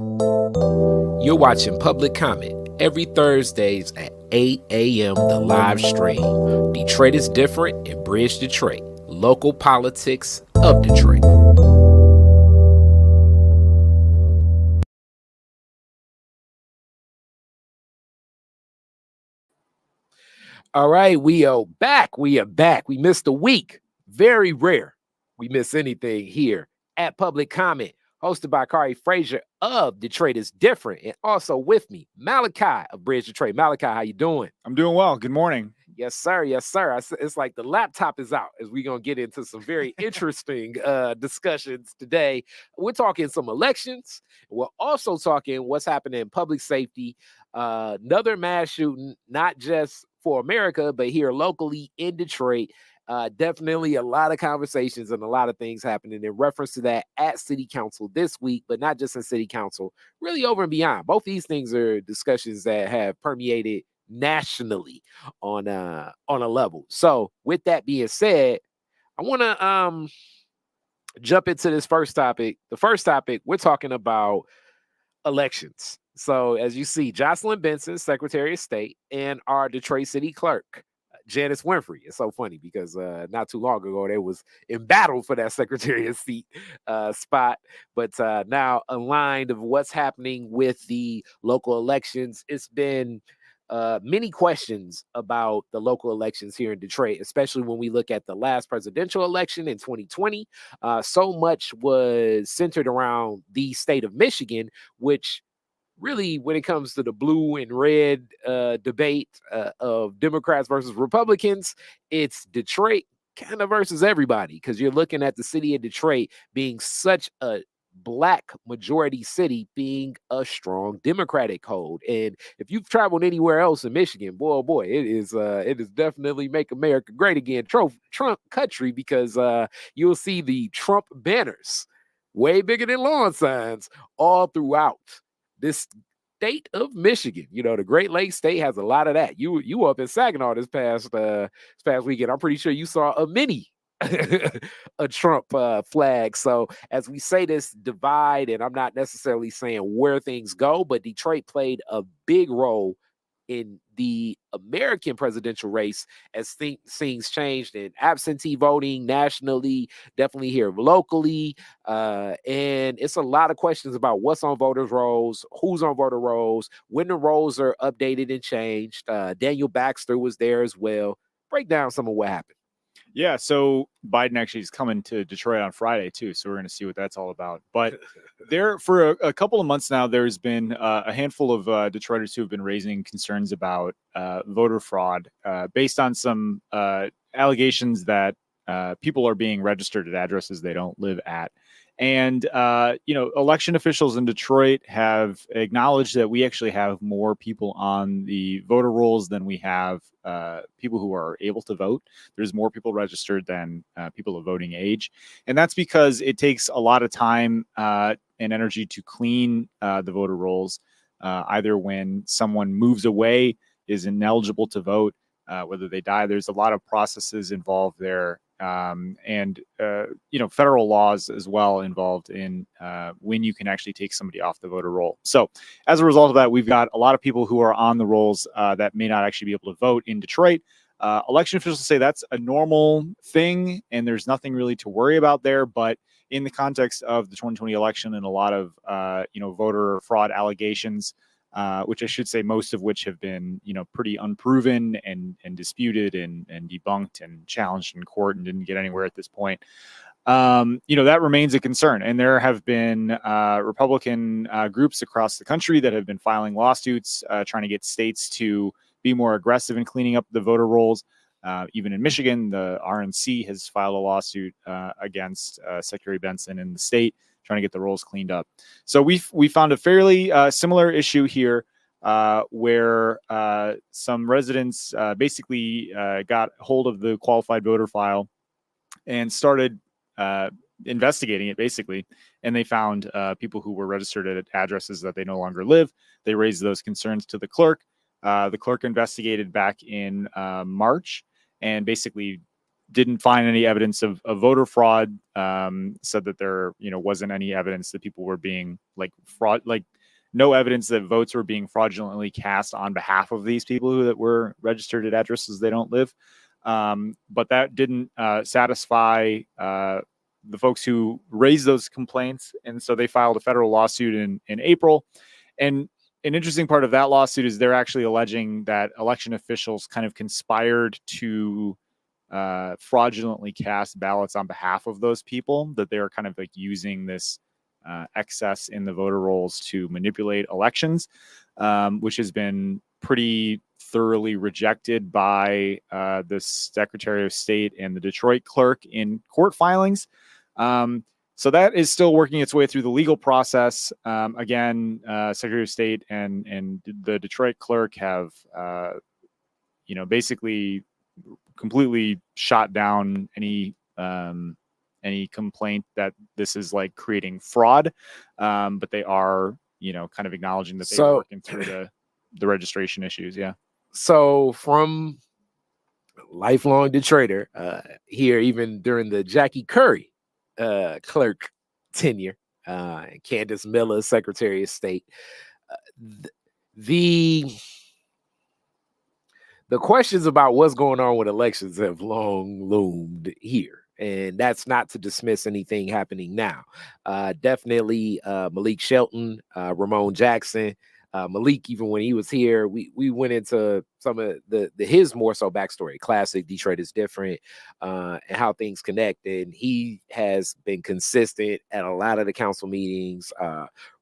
You're watching Public Comment every Thursdays at 8 a.m. The live stream. Detroit is different and Bridge Detroit. Local politics of Detroit. All right, we are back. We are back. We missed a week. Very rare we miss anything here at Public Comment, hosted by Khary Frazier of Detroit is Different, and also with me, Malachi of Bridge Detroit. Malachi, how you doing? I'm doing well. Good morning. Yes, sir. Yes, sir. It's like the laptop is out as we're going to get into some very interesting discussions today. We're talking some elections. We're also talking what's happening in public safety. Another mass shooting, not just for America, but here locally in Detroit. Definitely a lot of conversations and a lot of things happening in reference to that at City Council this week, but not just in City Council, really over and beyond. Both these things are discussions that have permeated nationally on a level. So with that being said, I want to jump into this first topic. The first topic, we're talking about elections. So as you see, Jocelyn Benson, Secretary of State, and our Detroit City Clerk, Janice Winfrey. It's so funny because not too long ago they was in battle for that Secretary of State spot, but now aligned of what's happening with the local elections. It's been many questions about the local elections here in Detroit, especially when we look at the last presidential election in 2020. So much was centered around the state of Michigan, which really, when it comes to the blue and red debate of Democrats versus Republicans, it's Detroit kind of versus everybody, because you're looking at the city of Detroit being such a black majority city, being a strong Democratic code. And if you've traveled anywhere else in Michigan, boy, oh boy, it is definitely make America great again, Trump country, because you'll see the Trump banners way bigger than lawn signs all throughout this state of Michigan. You know, the Great Lakes state has a lot of that. You up in Saginaw this past weekend. I'm pretty sure you saw a mini a Trump flag. So as we say this divide, and I'm not necessarily saying where things go, but Detroit played a big role in the American presidential race as things changed in absentee voting nationally, definitely here locally. And it's a lot of questions about what's on voters' rolls, who's on voter rolls, when the rolls are updated and changed. Daniel Baxter was there as well. Break down some of what happened. Yeah, so Biden actually is coming to Detroit on Friday too, so we're going to see what that's all about. But there, for a couple of months now, there's been a handful of Detroiters who have been raising concerns about voter fraud based on some allegations that people are being registered at addresses they don't live at. And, election officials in Detroit have acknowledged that we actually have more people on the voter rolls than we have people who are able to vote. There's more people registered than people of voting age. And that's because it takes a lot of time and energy to clean the voter rolls, either when someone moves away, is ineligible to vote, whether they die. There's a lot of processes involved there. And federal laws as well involved in when you can actually take somebody off the voter roll. So as a result of that, we've got a lot of people who are on the rolls that may not actually be able to vote in Detroit. Election officials say that's a normal thing and there's nothing really to worry about there. But in the context of the 2020 election and a lot of, voter fraud allegations, which I should say most of which have been, pretty unproven and disputed and debunked and challenged in court and didn't get anywhere at this point. That remains a concern. And there have been Republican groups across the country that have been filing lawsuits trying to get states to be more aggressive in cleaning up the voter rolls. Even in Michigan, the RNC has filed a lawsuit against Secretary Benson in the state, trying to get the rolls cleaned up. So we found a fairly similar issue here where some residents basically got hold of the qualified voter file and started investigating it, basically. And they found people who were registered at addresses that they no longer live. They raised those concerns to the clerk. The clerk investigated back in March and basically didn't find any evidence of voter fraud. Said that there, wasn't any evidence that people were being no evidence that votes were being fraudulently cast on behalf of these people that were registered at addresses they don't live. But that didn't satisfy the folks who raised those complaints. And so they filed a federal lawsuit in April. And an interesting part of that lawsuit is they're actually alleging that election officials kind of conspired to fraudulently cast ballots on behalf of those people, that they are kind of like using this excess in the voter rolls to manipulate elections, which has been pretty thoroughly rejected by the Secretary of State and the Detroit clerk in court filings. So that is still working its way through the legal process. Again, Secretary of State and the Detroit clerk have, basically completely shot down any complaint that this is like creating fraud. But they are, kind of acknowledging that they're working through the registration issues. Yeah. So from lifelong Detroiter here, even during the Jackie Khary clerk tenure, Candace Miller, Secretary of State, the questions about what's going on with elections have long loomed here. And that's not to dismiss anything happening now. Definitely Malik Shelton, Ramon Jackson, Malik, even when he was here, we went into some of his more so backstory. Classic Detroit is different, and how things connect. And he has been consistent at a lot of the council meetings.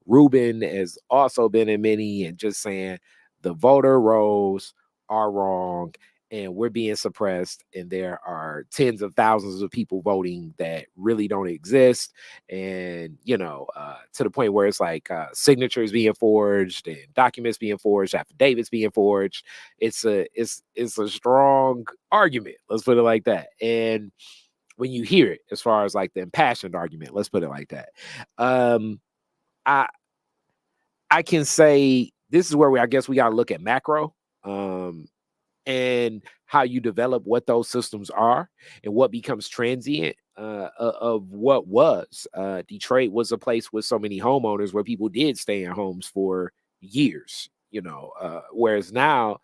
Ruben has also been in many, and just saying the voter rolls are wrong and we're being suppressed, and there are tens of thousands of people voting that really don't exist. And, to the point where it's like signatures being forged and documents being forged, affidavits being forged. It's a strong argument. Let's put it like that. And when you hear it, as far as like the impassioned argument, let's put it like that. I can say this is where I guess we got to look at macro. And how you develop what those systems are and what becomes transient of what was. Detroit was a place with so many homeowners where people did stay in homes for years, whereas now,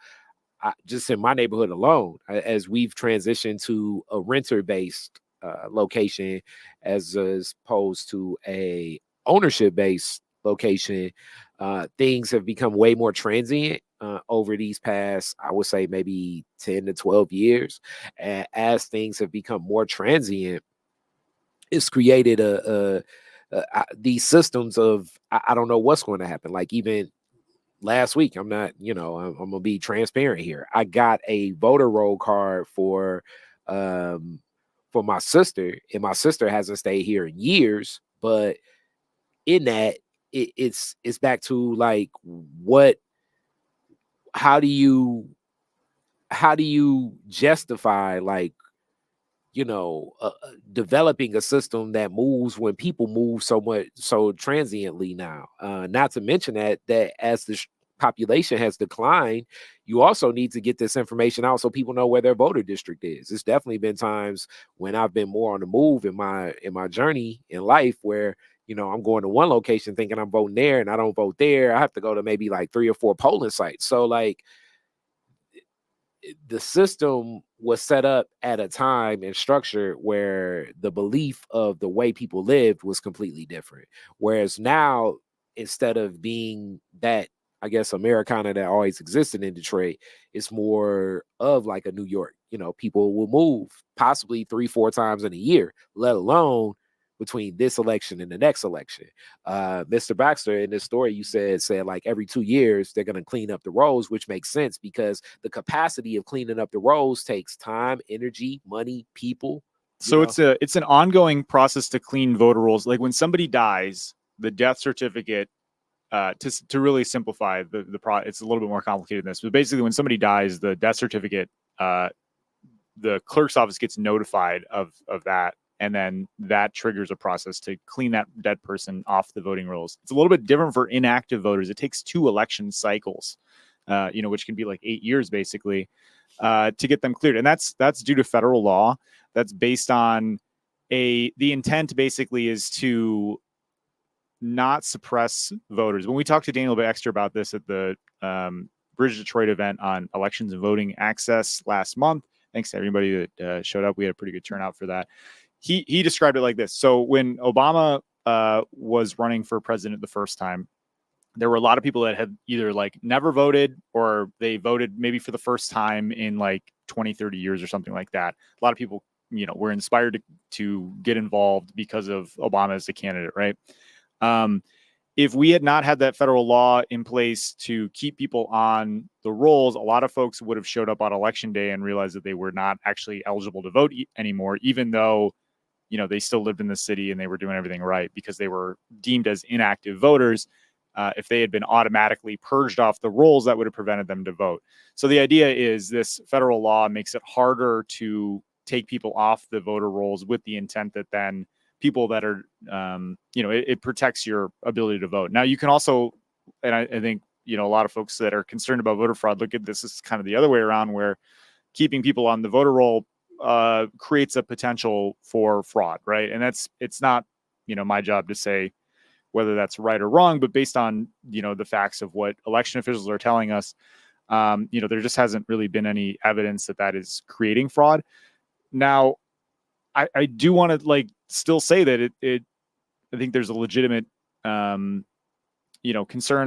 just in my neighborhood alone, as we've transitioned to a renter-based location as opposed to a ownership-based location, things have become way more transient over these past, I would say, maybe 10 to 12 years. And as things have become more transient, it's created these systems of, I don't know what's going to happen. Like even last week, I'm not, I'm gonna be transparent here. I got a voter roll card for my sister, and my sister hasn't stayed here in years, but in that, it's back to like how do you justify like developing a system that moves when people move so transiently now, not to mention that as the population has declined, you also need to get this information out so people know where their voter district is. It's definitely been times when I've been more on the move in my journey in life where I'm going to one location thinking I'm voting there and I don't vote there. I have to go to maybe like 3 or 4 polling sites. So like the system was set up at a time and structure where the belief of the way people lived was completely different. Whereas now, instead of being that, I guess, Americana that always existed in Detroit, it's more of like a New York. People will move possibly 3-4 times in a year, let alone between this election and the next election. Mr. Baxter, in this story, you said like every 2 years they're going to clean up the rolls, which makes sense because the capacity of cleaning up the rolls takes time, energy, money, people. So it's an ongoing process to clean voter rolls. Like when somebody dies, the death certificate, to really simplify it's a little bit more complicated than this, but basically when somebody dies, the death certificate, the clerk's office gets notified of that. And then that triggers a process to clean that dead person off the voting rolls. It's a little bit different for inactive voters. It takes 2 election cycles, which can be like 8 years basically. to get them cleared. And that's due to federal law. That's based on the intent basically is to not suppress voters. When we talked to Daniel Baxter about this at the Bridge Detroit event on elections and voting access last month, thanks to everybody that showed up. We had a pretty good turnout for that. He described it like this. So when Obama was running for president the first time, there were a lot of people that had either like never voted or they voted maybe for the first time in like 20, 30 years or something like that. A lot of people, were inspired to get involved because of Obama as a candidate, right? If we had not had that federal law in place to keep people on the rolls, a lot of folks would have showed up on election day and realized that they were not actually eligible to vote anymore, even though, they still lived in the city and they were doing everything right because they were deemed as inactive voters. If they had been automatically purged off the rolls, that would have prevented them to vote. So the idea is this federal law makes it harder to take people off the voter rolls with the intent that then people that are, it protects your ability to vote. Now you can also, and I think, a lot of folks that are concerned about voter fraud look at this as kind of the other way around, where keeping people on the voter roll creates a potential for fraud, right? And it's not, my job to say whether that's right or wrong, but based on, the facts of what election officials are telling us, there just hasn't really been any evidence that is creating fraud. Now, I do want to still say that I think there's a legitimate, concern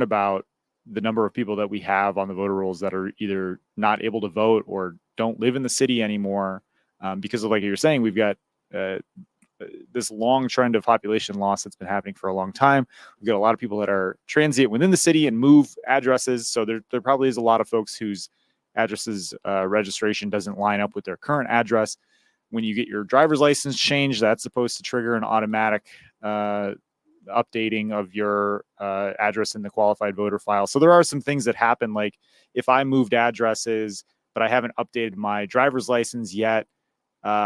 about the number of people that we have on the voter rolls that are either not able to vote or don't live in the city anymore. Because of, like you're saying, we've got this long trend of population loss that's been happening for a long time. We've got a lot of people that are transient within the city and move addresses. So there probably is a lot of folks whose addresses registration doesn't line up with their current address. When you get your driver's license changed, that's supposed to trigger an automatic updating of your address in the qualified voter file. So there are some things that happen, like if I moved addresses, but I haven't updated my driver's license yet,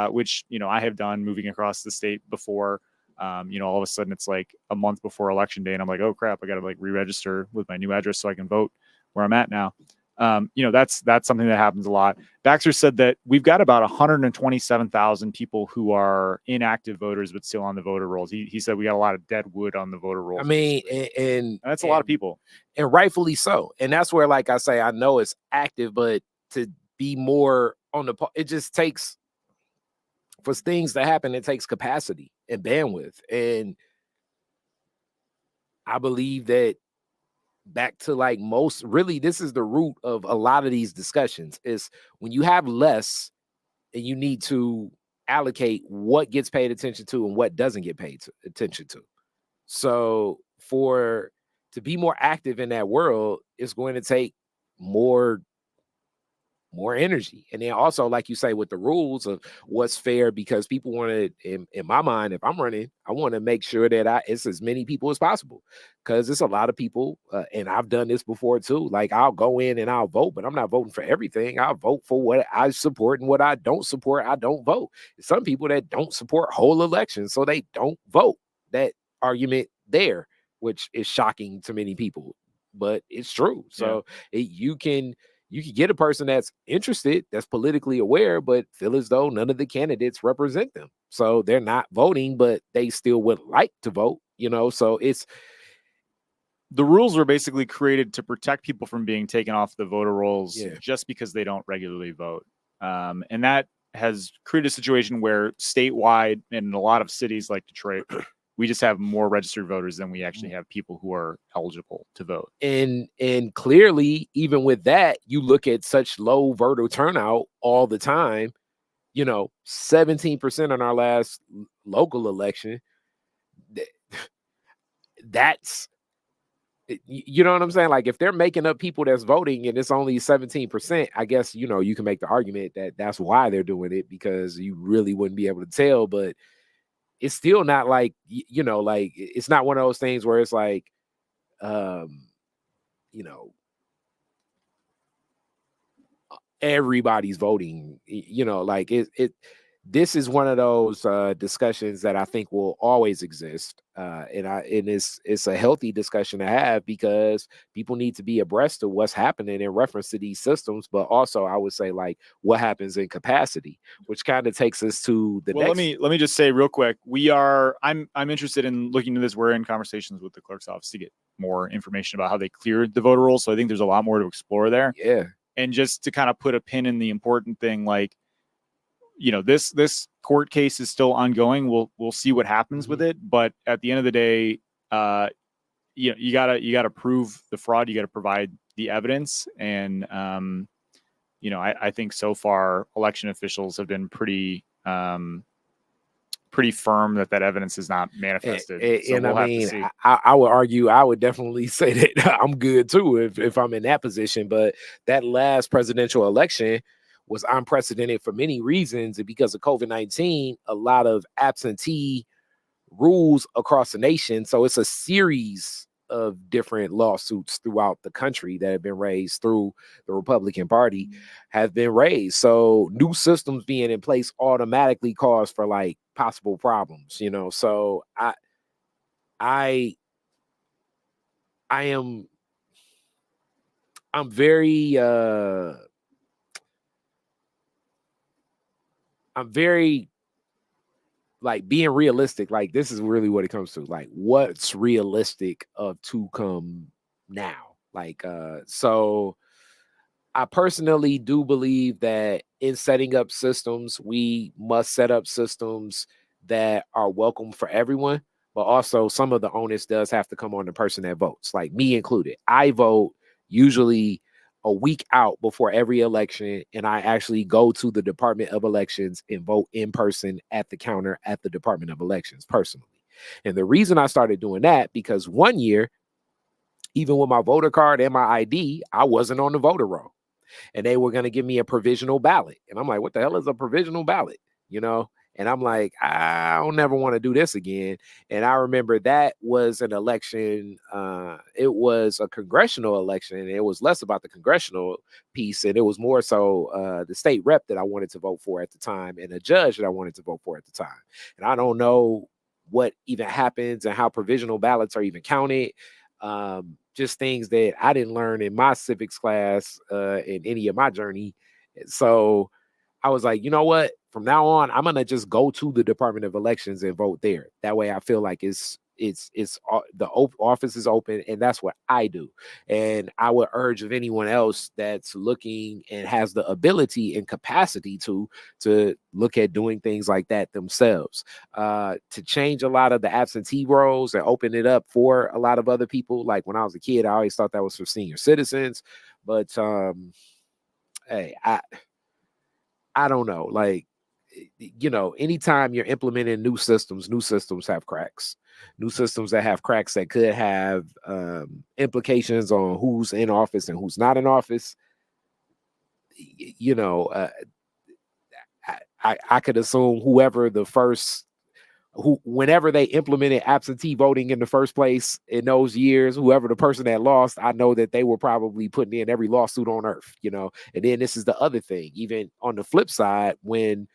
which, I have done moving across the state before, all of a sudden it's like a month before election day and I'm like, oh crap, I got to re-register with my new address so I can vote where I'm at now. That's something that happens a lot. Baxter said that we've got about 127,000 people who are inactive voters, but still on the voter rolls. He said we got a lot of dead wood on the voter rolls. I mean, and that's a lot of people, and rightfully so. And that's where, like I say, I know it's active, but to be more on the, it just takes, for things to happen, it takes capacity and bandwidth. And I believe that back to really, this is the root of a lot of these discussions, is when you have less and you need to allocate what gets paid attention to and what doesn't get paid attention to. So to be more active in that world, it's going to take more energy. And then also, like you say, with the rules of what's fair, because people want to, in my mind, if I'm running, I want to make sure that it's as many people as possible, because it's a lot of people. And I've done this before too. Like, I'll go in and I'll vote, but I'm not voting for everything. I'll vote for what I support, and what I don't support, I don't vote. Some people that don't support whole elections, so they don't vote. That argument there, which is shocking to many people, but it's true. So you can get a person that's interested, that's politically aware, but feel as though none of the candidates represent them. So they're not voting, but they still would like to vote, so it's. The rules were basically created to protect people from being taken off the voter rolls just because they don't regularly vote. And that has created a situation where statewide, in a lot of cities like Detroit, we just have more registered voters than we actually have people who are eligible to vote. And clearly, even with that, you look at such low voter turnout all the time, 17% on our last local election. That's, you know what I'm saying? Like, if they're making up people that's voting and it's only 17%, I guess, you can make the argument that that's why they're doing it, because you really wouldn't be able to tell. But it's still not like, like, it's not one of those things where it's like, everybody's voting, like it this is one of those discussions that I think will always exist, and it's a healthy discussion to have because people need to be abreast of what's happening in reference to these systems, but also I would say like what happens in capacity, which kind of takes us to the Well, next. let me just say real quick, I'm interested in looking into this. We're in conversations with the clerk's office to get more information about how they cleared the voter rolls. So I think there's a lot more to explore there. Yeah, And just to kind of put a pin in the important thing, like, this court case is still ongoing. We'll see what happens with it. But at the end of the day, you gotta prove the fraud. You got to provide the evidence. And, I think so far election officials have been pretty firm that evidence is not manifested. So and we'll I have to mean, see. I would argue, I would definitely say that I'm good too if I'm in that position. But that last presidential election was unprecedented for many reasons, and because of COVID-19, a lot of absentee rules across the nation. So it's a series of different lawsuits throughout the country that have been raised through the Republican Party have been raised. So new systems being in place automatically cause for like possible problems, So I I am I'm very I'm very like being realistic. Like this is really what it comes to. Like what's realistic of to come now. Like so I personally do believe that in setting up systems, we must set up systems that are welcome for everyone, but also some of the onus does have to come on the person that votes, like me included. I vote usually a week out before every election, and I actually go to the Department of Elections and vote in person at the counter at the Department of Elections personally. And the reason I started doing that, because one year, even with my voter card and my ID, I wasn't on the voter roll and they were going to give me a provisional ballot. And I'm like, what the hell is a provisional ballot? You know? And I'm like, I don't never want to do this again. And I remember that was an election. It was a congressional election. And it was less about the congressional piece. And it was more so the state rep that I wanted to vote for at the time and a judge that I wanted to vote for at the time. And I don't know what even happens and how provisional ballots are even counted. Just things that I didn't learn in my civics class in any of my journey. So I was like, you know what? From now on, I'm gonna just go to the Department of Elections and vote there. That way, I feel like the office is open, and that's what I do. And I would urge of anyone else that's looking and has the ability and capacity to look at doing things like that themselves. To change a lot of the absentee roles and open it up for a lot of other people. Like when I was a kid, I always thought that was for senior citizens, but hey, I don't know. Like, anytime you're implementing new systems have cracks. New systems that have cracks that could have implications on who's in office and who's not in office. I could assume whenever they implemented absentee voting in the first place in those years, whoever the person that lost, I know that they were probably putting in every lawsuit on earth, And then this is the other thing, even on the flip side, when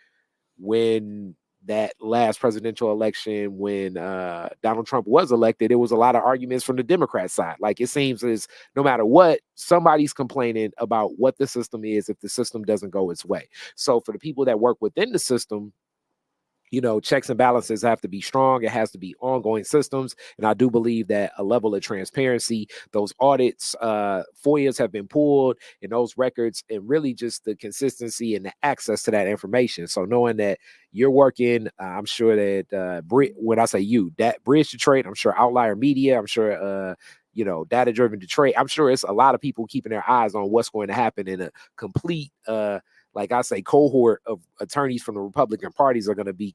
that last presidential election, when Donald Trump was elected, there was a lot of arguments from the Democrat side. Like it seems as no matter what, somebody's complaining about what the system is if the system doesn't go its way. So for the people that work within the system, checks and balances have to be strong. It has to be ongoing systems. And I do believe that a level of transparency, those audits, FOIAs have been pulled and those records, and really just the consistency and the access to that information. So knowing that you're working, I'm sure that when I say you, that Bridge Detroit, I'm sure Outlier Media, I'm sure, Data Driven Detroit, I'm sure it's a lot of people keeping their eyes on what's going to happen in a complete, like I say, cohort of attorneys from the Republican parties are going to be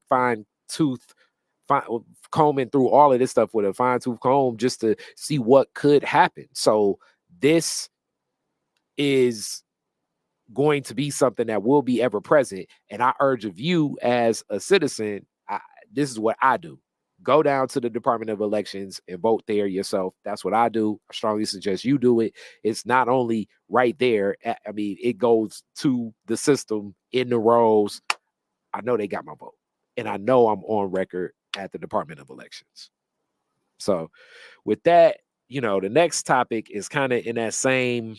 combing through all of this stuff with a fine-tooth comb just to see what could happen. So this is going to be something that will be ever present. And I urge of you as a citizen, this is what I do. Go down to the Department of Elections and vote there yourself. That's what I do. I strongly suggest you do it. It's not only right there. I mean, it goes to the system in the rows. I know they got my vote. And I know I'm on record at the Department of Elections. So with that, the next topic is kind of in that same,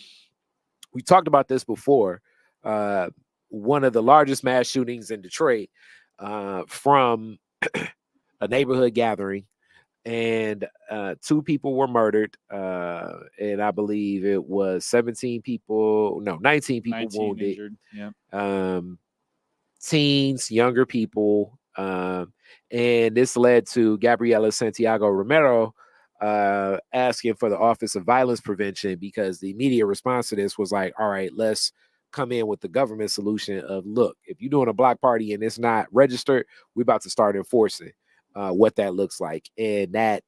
we talked about this before. One of the largest mass shootings in Detroit from a neighborhood gathering, and 2 people were murdered, and I believe it was 19 people 19 wounded. injured. Yeah. Teens, younger people, and this led to Gabriela Santiago-Romero asking for the Office of Violence Prevention, because the immediate response to this was like, all right, let's come in with the government solution of, look, if you're doing a block party and it's not registered, we're about to start enforcing what that looks like. And that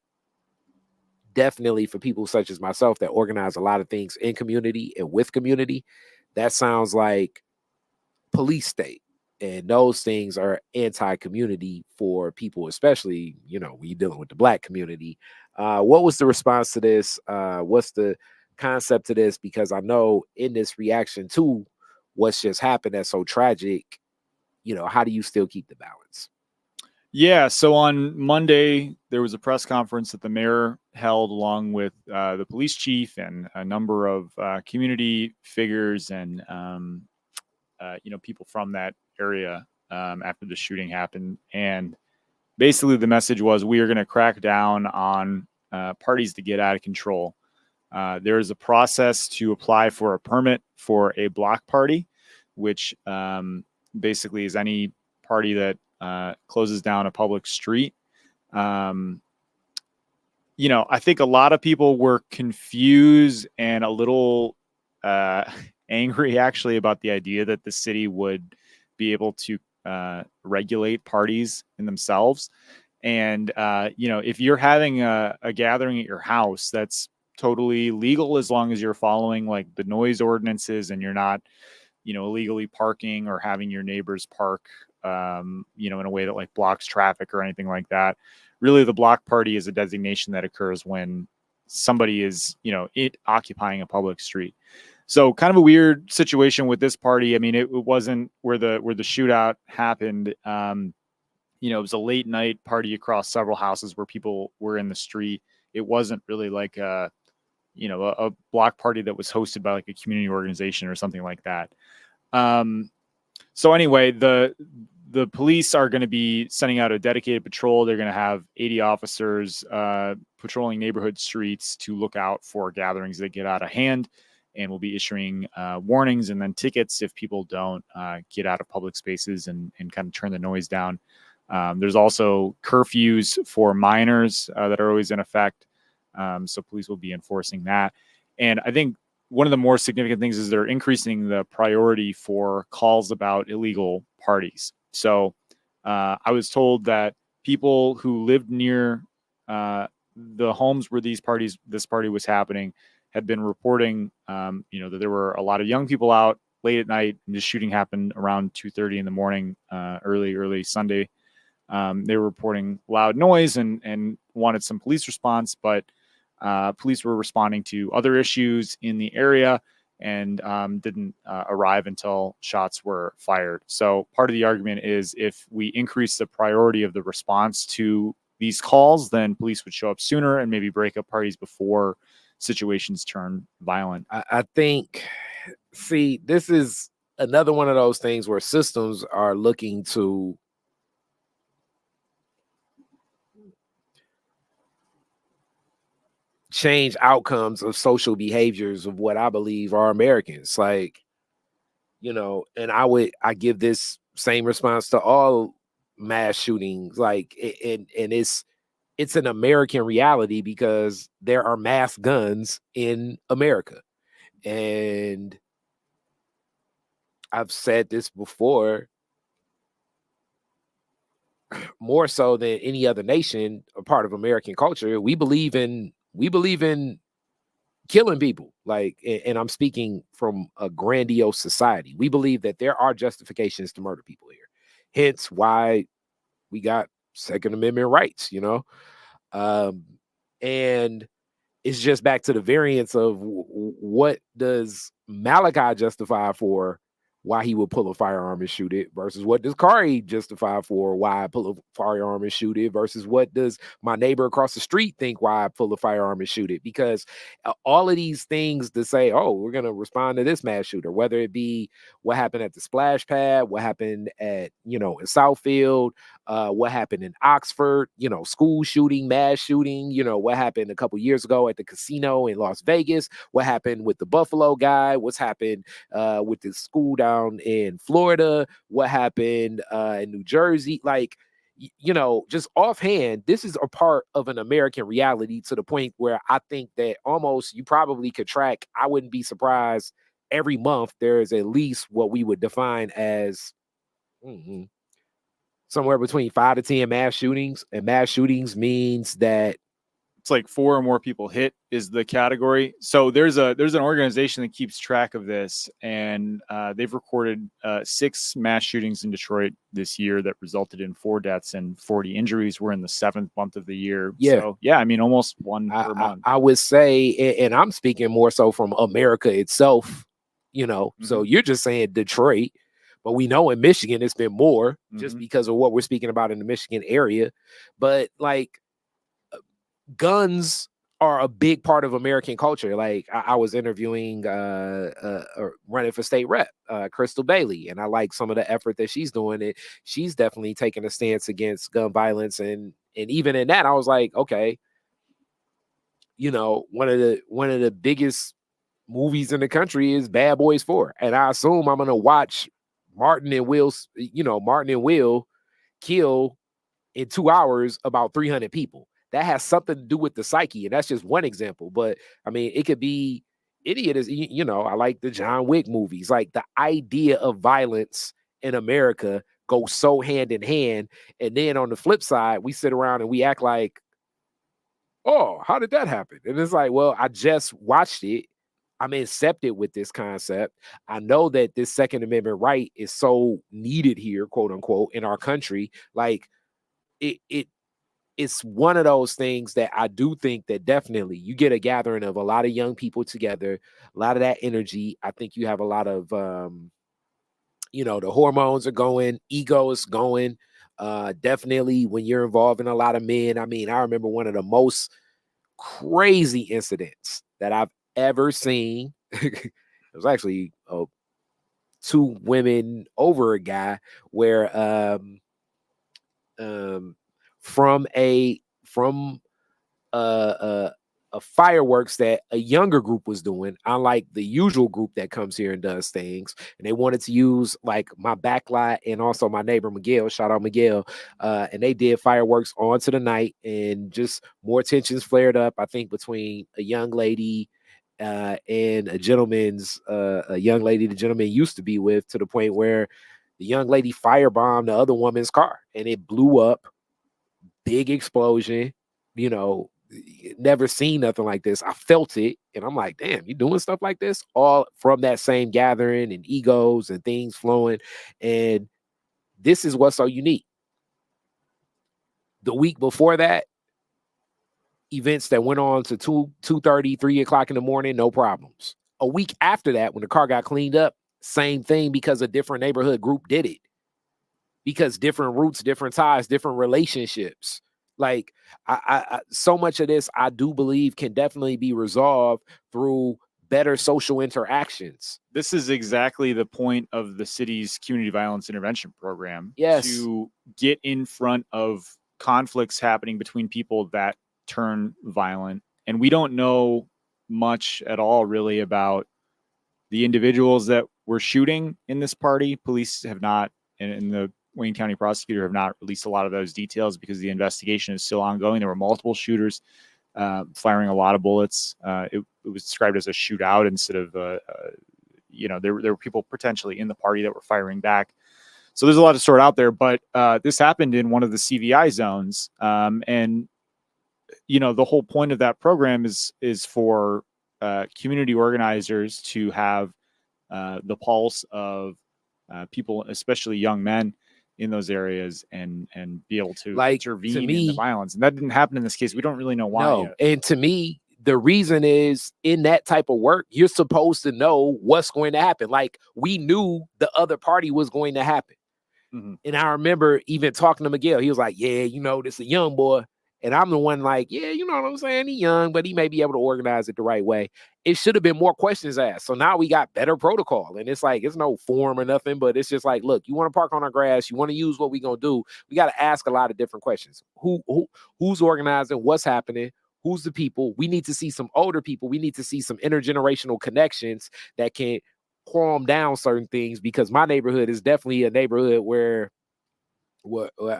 definitely, for people such as myself that organize a lot of things in community and with community, that sounds like police state. And those things are anti-community for people, especially, when you're dealing with the Black community. What was the response to this? What's the concept to this? Because I know in this reaction to what's just happened that's so tragic, how do you still keep the balance? Yeah. So on Monday, there was a press conference that the mayor held along with the police chief and a number of community figures and, people from that area after the shooting happened. And basically the message was, we are going to crack down on parties to get out of control. There is a process to apply for a permit for a block party, which basically is any party that closes down a public street. I think a lot of people were confused and a little angry, actually, about the idea that the city would be able to regulate parties in themselves. And, if you're having a gathering at your house, that's totally legal as long as you're following like the noise ordinances and you're not, illegally parking or having your neighbors park, in a way that like blocks traffic or anything like that. Really, the block party is a designation that occurs when somebody is, occupying a public street. So kind of a weird situation with this party. I mean, it wasn't where the shootout happened. It was a late night party across several houses where people were in the street. It wasn't really like a block party that was hosted by like a community organization or something like that. So anyway, the police are going to be sending out a dedicated patrol. They're going to have 80 officers patrolling neighborhood streets to look out for gatherings that get out of hand, and will be issuing warnings and then tickets if people don't get out of public spaces and kind of turn the noise down. There's also curfews for minors that are always in effect. So police will be enforcing that. And I think one of the more significant things is they're increasing the priority for calls about illegal parties. So I was told that people who lived near the homes where this party was happening had been reporting, that there were a lot of young people out late at night, and the shooting happened around 2:30 in the morning, early Sunday. They were reporting loud noise and wanted some police response, but police were responding to other issues in the area and didn't arrive until shots were fired. So part of the argument is, if we increase the priority of the response to these calls, then police would show up sooner and maybe break up parties before situations turn violent. I think, this is another one of those things where systems are looking to change outcomes of social behaviors of what I believe are Americans. Like, and I give this same response to all mass shootings. Like, and it's an American reality, because there are mass guns in America. And I've said this before, more so than any other nation, a part of American culture, we believe in killing people. Like, and I'm speaking from a grandiose society. We believe that there are justifications to murder people here. Hence why we got Second Amendment rights, and it's just back to the variance of what does Malachi justify for why he would pull a firearm and shoot it versus what does Khary justify for why I pull a firearm and shoot it versus what does my neighbor across the street think why I pull a firearm and shoot it. Because all of these things to say, oh, we're going to respond to this mass shooter, whether it be what happened at the splash pad, what happened at, in Southfield, what happened in Oxford, school shooting, mass shooting, what happened a couple years ago at the casino in Las Vegas, what happened with the Buffalo guy, what's happened with the school down in Florida, what happened in New Jersey. Like, just offhand, this is a part of an American reality to the point where I think that almost you probably could track, I wouldn't be surprised, every month there is at least what we would define as somewhere between 5 to 10 mass shootings. And mass shootings means that it's like 4 or more people hit is the category. So there's an organization that keeps track of this, and they've recorded 6 mass shootings in Detroit this year that resulted in 4 deaths and 40 injuries. We're in the 7th month of the year. Yeah. So, yeah, I mean, almost one per month. I would say, and I'm speaking more so from America itself, so you're just saying Detroit, but we know in Michigan it's been more just because of what we're speaking about in the Michigan area. But like, guns are a big part of American culture. Like I was interviewing running for state rep, Crystal Bailey, and I like some of the effort that she's doing. And she's definitely taking a stance against gun violence. And even in that, I was like, okay, one of the biggest movies in the country is Bad Boys 4. And I assume I'm gonna watch Martin and Will kill in 2 hours about 300 people. That has something to do with the psyche, and that's just one example. But I mean, it could be any of this. I like the John Wick movies. Like the idea of violence in America goes so hand in hand. And then on the flip side, we sit around and we act like, oh, how did that happen? And it's like, well, I just watched it. I'm incepted with this concept. I know that this Second Amendment right is so needed here, quote unquote, in our country. Like it's one of those things that I do think that definitely you get a gathering of a lot of young people together, a lot of that energy. I think you have a lot of, the hormones are going, ego is going. Definitely when you're involved in a lot of men. I mean, I remember one of the most crazy incidents that I've ever seen. It was actually 2 women over a guy where, from a fireworks that a younger group was doing, unlike the usual group that comes here and does things. And they wanted to use like my backlot and also my neighbor Miguel, shout out Miguel. And they did fireworks onto the night, and just more tensions flared up, I think, between a young lady and a young lady the gentleman used to be with, to the point where the young lady firebombed the other woman's car and it blew up. Big explosion, never seen nothing like this. I felt it, and I'm like, damn, you doing stuff like this? All from that same gathering and egos and things flowing. And this is what's so unique. The week before that, events that went on to 2:30, 3 o'clock in the morning, no problems. A week after that, when the car got cleaned up, same thing, because a different neighborhood group did it. Because different roots, different ties, different relationships. Like I so much of this, I do believe, can definitely be resolved through better social interactions. This is exactly the point of the city's community violence intervention program. Yes. To get in front of conflicts happening between people that turn violent. And we don't know much at all really about the individuals that were shooting in this party. Police have not, and the Wayne County prosecutor have not released a lot of those details because the investigation is still ongoing. There were multiple shooters firing a lot of bullets. It was described as a shootout instead of, there were people potentially in the party that were firing back. So there's a lot to sort out there, but this happened in one of the CVI zones. And the whole point of that program is for community organizers to have the pulse of people, especially young men, in those areas and be able to intervene in the violence. And that didn't happen in this case. We don't really know why. No. And to me, the reason is in that type of work, you're supposed to know what's going to happen. Like we knew the other party was going to happen. Mm-hmm. And I remember even talking to Miguel. He was like, yeah, this is a young boy. And I'm the one like, yeah, you know what I'm saying? He's young, but he may be able to organize it the right way. It should have been more questions asked. So now we got better protocol. And it's like, it's no form or nothing, but it's just like, look, you want to park on our grass. You want to use what we going to do. We got to ask a lot of different questions. Who's organizing? What's happening? Who's the people? We need to see some older people. We need to see some intergenerational connections that can calm down certain things, because my neighborhood is definitely a neighborhood where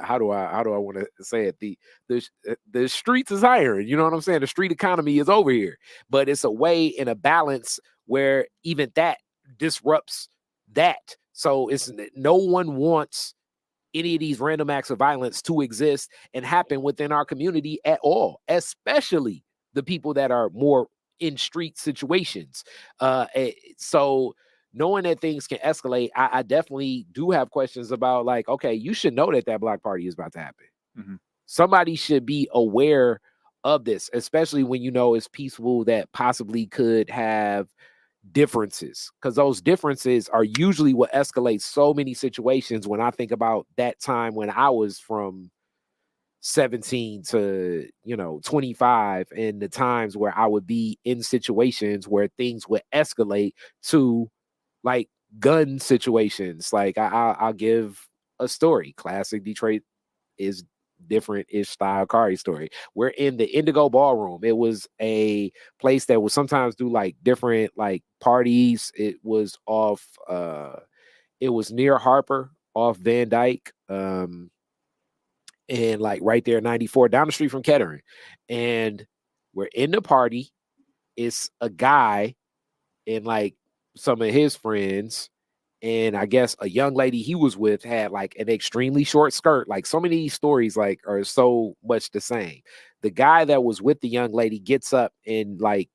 how do I want to say it? The streets is hiring, you know what I'm saying? The street economy is over here, but it's a way in a balance where even that disrupts that. So it's no one wants any of these random acts of violence to exist and happen within our community at all, especially the people that are more in street situations. So knowing that things can escalate, I definitely do have questions about like, okay, you should know that block party is about to happen. Mm-hmm. Somebody should be aware of this, especially when you know it's peaceful that possibly could have differences, because those differences are usually what escalates so many situations. When I think about that time when I was from 17 to 25, and the times where I would be in situations where things would escalate to like gun situations. Like I'll give a story. Classic Detroit is different-ish style Khary story. We're in the Indigo Ballroom. It was a place that would sometimes do like different like parties. It was it was near Harper off Van Dyke. And like right there, 94, down the street from Kettering. And we're in the party. It's a guy and like some of his friends, and I guess a young lady he was with had like an extremely short skirt. Like so many of these stories like are so much the same. The guy that was with the young lady gets up and like,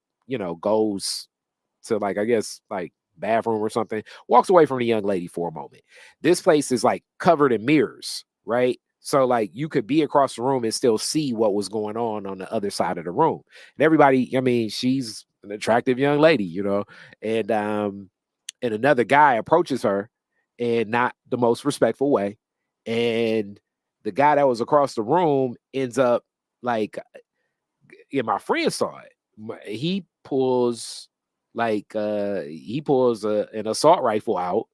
goes to like, I guess like bathroom or something, walks away from the young lady for a moment. This place is like covered in mirrors, right? So like you could be across the room and still see what was going on the other side of the room. And everybody, I mean, she's an attractive young lady, and another guy approaches her in not the most respectful way. And the guy that was across the room ends up like, my friend saw it. He pulls an assault rifle out,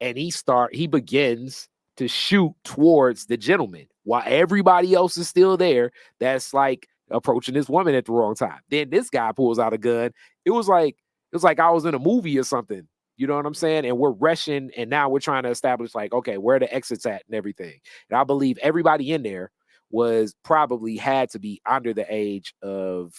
and he begins to shoot towards the gentleman while everybody else is still there that's like approaching this woman at the wrong time. Then this guy pulls out a gun. It was like I was in a movie or something. You know what I'm saying? And we're rushing, and now we're trying to establish like, okay, where the exits at and everything. And I believe everybody in there was probably had to be under the age of,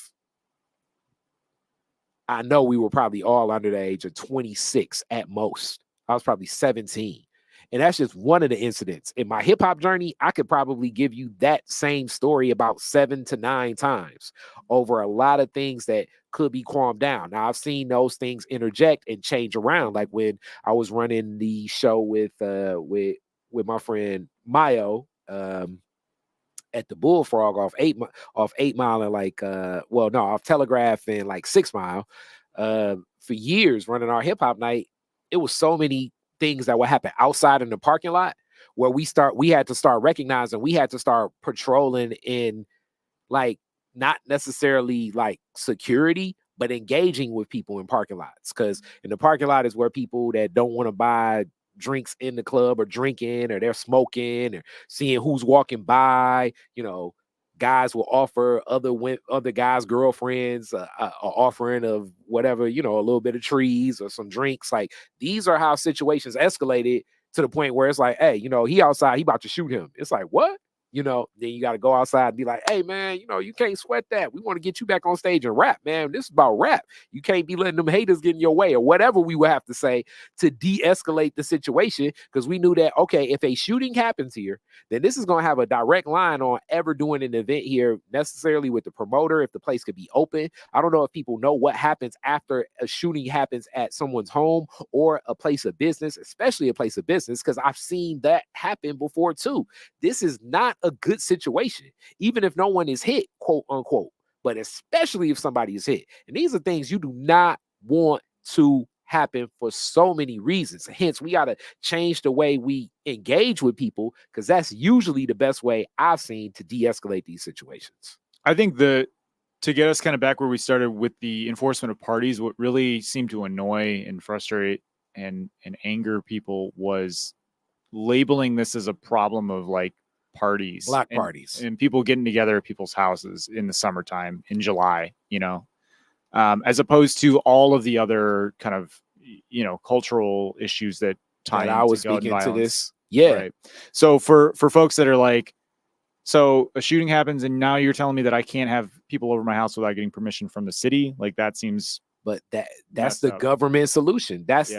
I know we were probably all under the age of 26 at most. I was probably 17. And that's just one of the incidents. In my hip hop journey, I could probably give you that same story about 7 to 9 times over a lot of things that could be calmed down. Now, I've seen those things interject and change around. Like when I was running the show with my friend Mayo, at the Bullfrog off 8 Mile and like off Telegraph and like 6 Mile, for years running our hip hop night. It was so many things that would happen outside in the parking lot where we had to start recognizing, we had to start patrolling in like not necessarily like security, but engaging with people in parking lots. Because in the parking lot is where people that don't want to buy drinks in the club or drinking, or they're smoking, or seeing who's walking by. Guys will offer other guys' girlfriends a offering of whatever, a little bit of trees or some drinks. Like these are how situations escalated to the point where it's like, hey, he outside, he about to shoot him. It's like, what? Then you got to go outside and be like, hey, man, you can't sweat that. We want to get you back on stage and rap, man. This is about rap. You can't be letting them haters get in your way, or whatever we would have to say to de-escalate the situation, because we knew that, okay, if a shooting happens here, then this is going to have a direct line on ever doing an event here necessarily with the promoter, if the place could be open. I don't know if people know what happens after a shooting happens at someone's home or a place of business, especially a place of business, because I've seen that happen before too. This is not a good situation, even if no one is hit, quote unquote. but especially if somebody is hit. And these are things you do not want to happen for so many reasons. Hence, we got to change the way we engage with people, because that's usually the best way I've seen to de-escalate these situations. I think to get us kind of back where we started with the enforcement of parties, what really seemed to annoy and frustrate and anger people was labeling this as a problem of like parties, block parties, and people getting together at people's houses in the summertime in July, as opposed to all of the other kind of, cultural issues that tie I was speaking to this. Yeah. Right. So for folks that are like, so a shooting happens and now you're telling me that I can't have people over my house without getting permission from the city. Like that seems, but that's the government solution. That's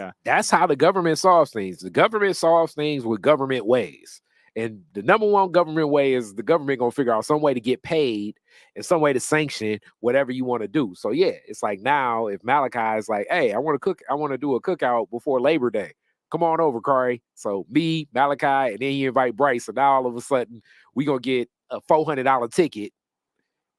how the government solves things. The government solves things with government ways. And the number one government way is the government going to figure out some way to get paid and some way to sanction whatever you want to do. So yeah, it's like now if Malachi is like, hey, I want to do a cookout before Labor Day. Come on over, Khary. So me, Malachi, and then you invite Bryce. And now all of a sudden we going to get a $400 ticket.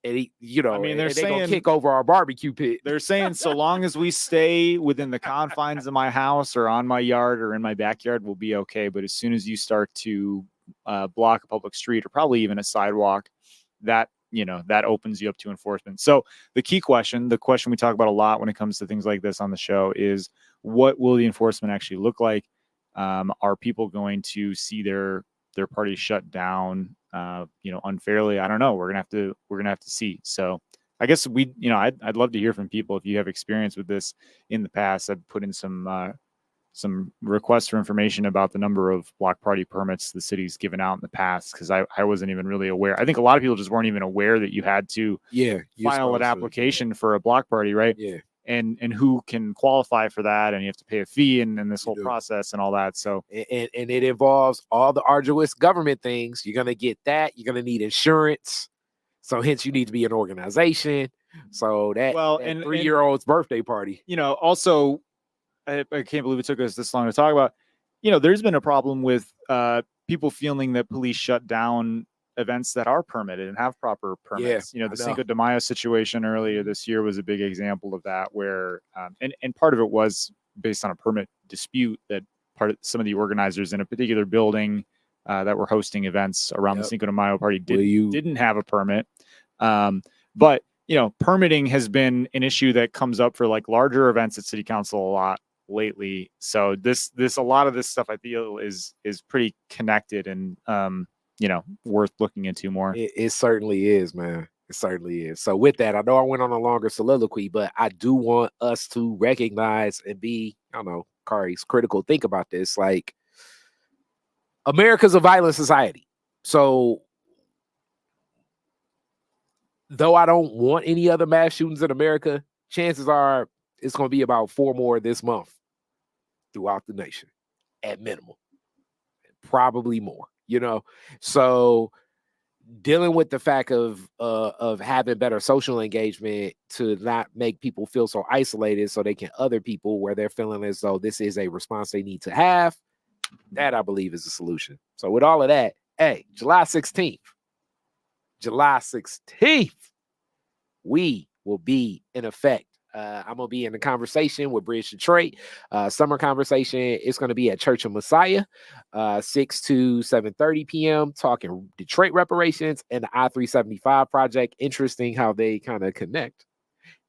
And they're going to kick over our barbecue pit. They're saying so long as we stay within the confines of my house or on my yard or in my backyard, we'll be okay. But as soon as you start to block a public street or probably even a sidewalk, that opens you up to enforcement. So the key question, the question we talk about a lot when it comes to things like this on the show is, what will the enforcement actually look like? Are people going to see their party shut down, unfairly? I don't know. We're gonna have to see. So I guess I'd love to hear from people if you have experience with this in the past. I'd put in some requests for information about the number of block party permits the city's given out in the past, because I wasn't even really aware. I think a lot of people just weren't even aware that you had to file an application for a block party, right? Yeah. And who can qualify for that, and you have to pay a fee and this whole process and all that. So and it involves all the arduous government things. You're gonna get that. You're gonna need insurance. So hence you need to be an organization. So that 3-year-old's birthday party. Also, I can't believe it took us this long to talk about. There's been a problem with people feeling that police shut down events that are permitted and have proper permits. The Cinco de Mayo situation earlier this year was a big example of that, where and part of it was based on a permit dispute that some of the organizers in a particular building that were hosting events around the Cinco de Mayo party didn't have a permit. But permitting has been an issue that comes up for like larger events at city council a lot lately. So a lot of this stuff I feel is pretty connected and worth looking into more. It certainly is, man. It certainly is. So with that, I know I went on a longer soliloquy, but I do want us to recognize and be, Khary's critical. Think about this. Like, America's a violent society. So though I don't want any other mass shootings in America, chances are it's going to be about 4 more this month throughout the nation at minimum, probably more. So dealing with the fact of having better social engagement to not make people feel so isolated, so they can other people where they're feeling as though this is a response they need to have, that I believe is the solution. So with all of that, hey, July 16th, we will be in effect. I'm going to be in a conversation with Bridge Detroit. Summer conversation. It's going to be at Church of Messiah, 6 to 7:30 p.m. talking Detroit reparations and the I-375 project. Interesting how they kind of connect.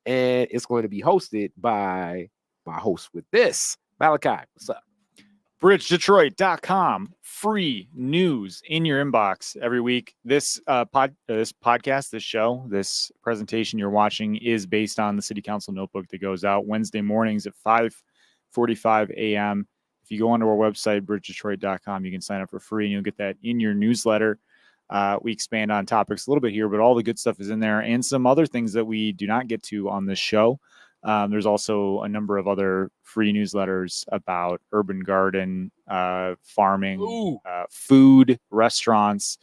And it's going to be hosted by my host with this, Malachi. What's up? BridgeDetroit.com. Free news in your inbox every week. This podcast, this show, this presentation you're watching is based on the City Council Notebook that goes out Wednesday mornings at 5:45 a.m. If you go onto our website, BridgeDetroit.com, you can sign up for free and you'll get that in your newsletter. We expand on topics a little bit here, but all the good stuff is in there and some other things that we do not get to on this show. There's also a number of other free newsletters about urban garden, farming, food, restaurants,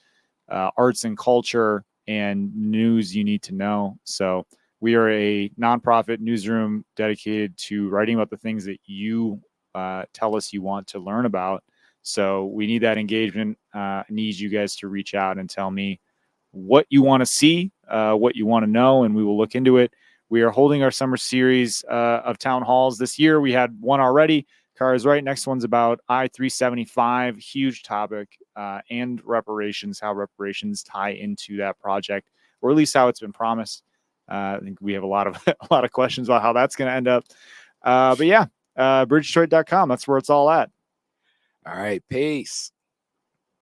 arts and culture, and news you need to know. So we are a nonprofit newsroom dedicated to writing about the things that you tell us you want to learn about. So we need that engagement. I need you guys to reach out and tell me what you want to see, what you want to know, and we will look into it. We are holding our summer series of town halls this year. We had one already. Khary is right. Next one's about I-375, huge topic, and reparations, how reparations tie into that project, or at least how it's been promised. I think we have a lot of questions about how that's going to end up. But yeah, bridgedetroit.com. That's where it's all at. All right. Peace.